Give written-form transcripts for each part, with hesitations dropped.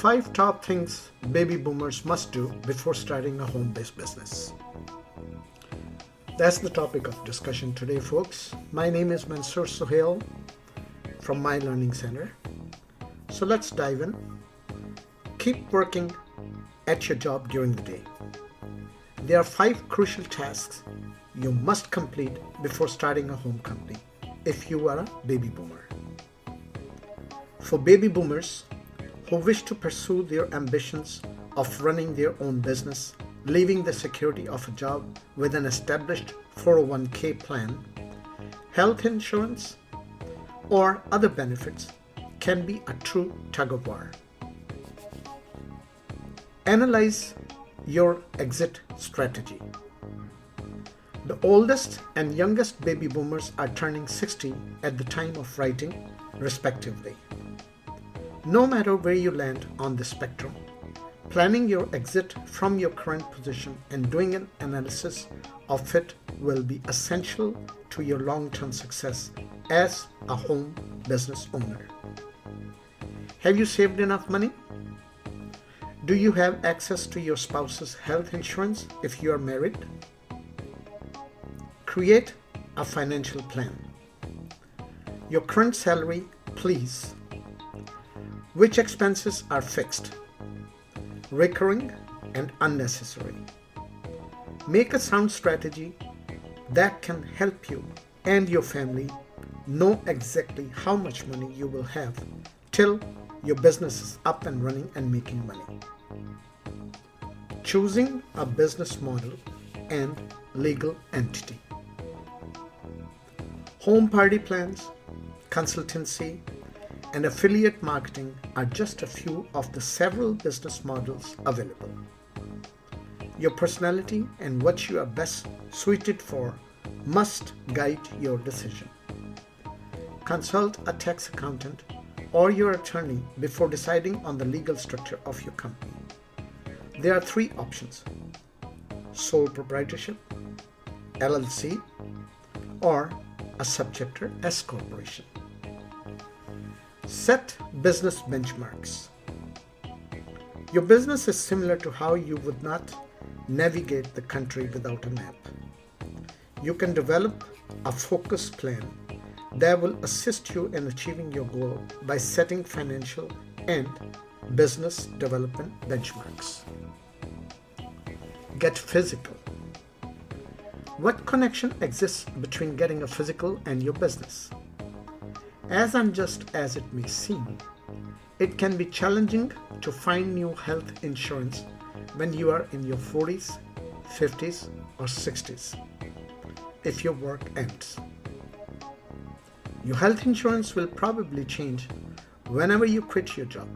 5 top things baby boomers must do before starting a home-based business. That's the topic of discussion today, folks. My name is 𝗪𝘆𝘀 from 𝗪𝘆𝘀. So let's dive in. Keep working at your job during the day. There are 5 crucial tasks you must complete before starting a home company if you are a baby boomer. For baby boomers who wish to pursue their ambitions of running their own business, leaving the security of a job with an established 401k plan, health insurance, or other benefits can be a true tug-of-war. Analyze your exit strategy. The oldest and youngest baby boomers are turning 60 at the time of writing, respectively. No matter where you land on the spectrum, planning your exit from your current position and doing an analysis of it will be essential to your long-term success as a home business owner. Have you saved enough money? Do you have access to your spouse's health insurance if you are married? Create a financial plan. Your current salary, please. Which expenses are fixed, recurring, and unnecessary? Make a sound strategy that can help you and your family know exactly how much money you will have till your business is up and running and making money. Choosing a business model and legal entity. Home party plans, consultancy, and affiliate marketing are just a few of the several business models available. Your personality and what you are best suited for must guide your decision. Consult a tax accountant or your attorney before deciding on the legal structure of your company. There are 3 options: sole proprietorship, LLC, or a subchapter S corporation. Set business benchmarks. Your business is similar to how you would not navigate the country without a map. You can develop a focused plan that will assist you in achieving your goal by setting financial and business development benchmarks. Get physical. What connection exists between getting a physical and your business? As unjust as it may seem, it can be challenging to find new health insurance when you are in your 40s, 50s, or 60s, if your work ends. Your health insurance will probably change whenever you quit your job.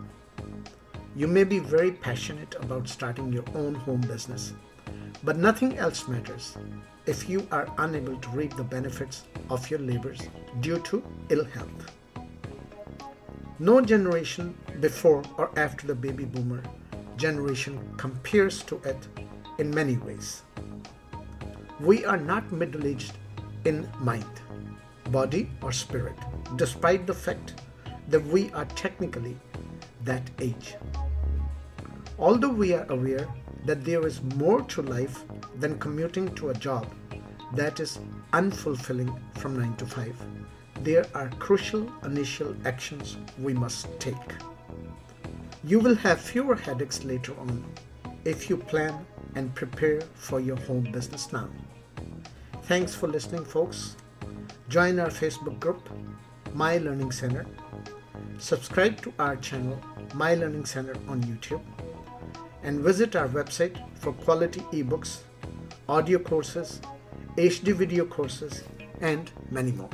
You may be very passionate about starting your own home business, but nothing else matters if you are unable to reap the benefits of your labors due to ill health. No generation before or after the baby boomer generation compares to it in many ways. We are not middle-aged in mind, body, or spirit, despite the fact that we are technically that age. Although we are aware that there is more to life than commuting to a job that is unfulfilling from 9 to 5, there are crucial initial actions we must take. You will have fewer headaches later on if you plan and prepare for your home business now. Thanks for listening, folks. Join our Facebook group, 𝗪𝘆𝘀. Subscribe to our channel, 𝗪𝘆𝘀 on YouTube, and visit our website for quality ebooks, audio courses, HD video courses, and many more.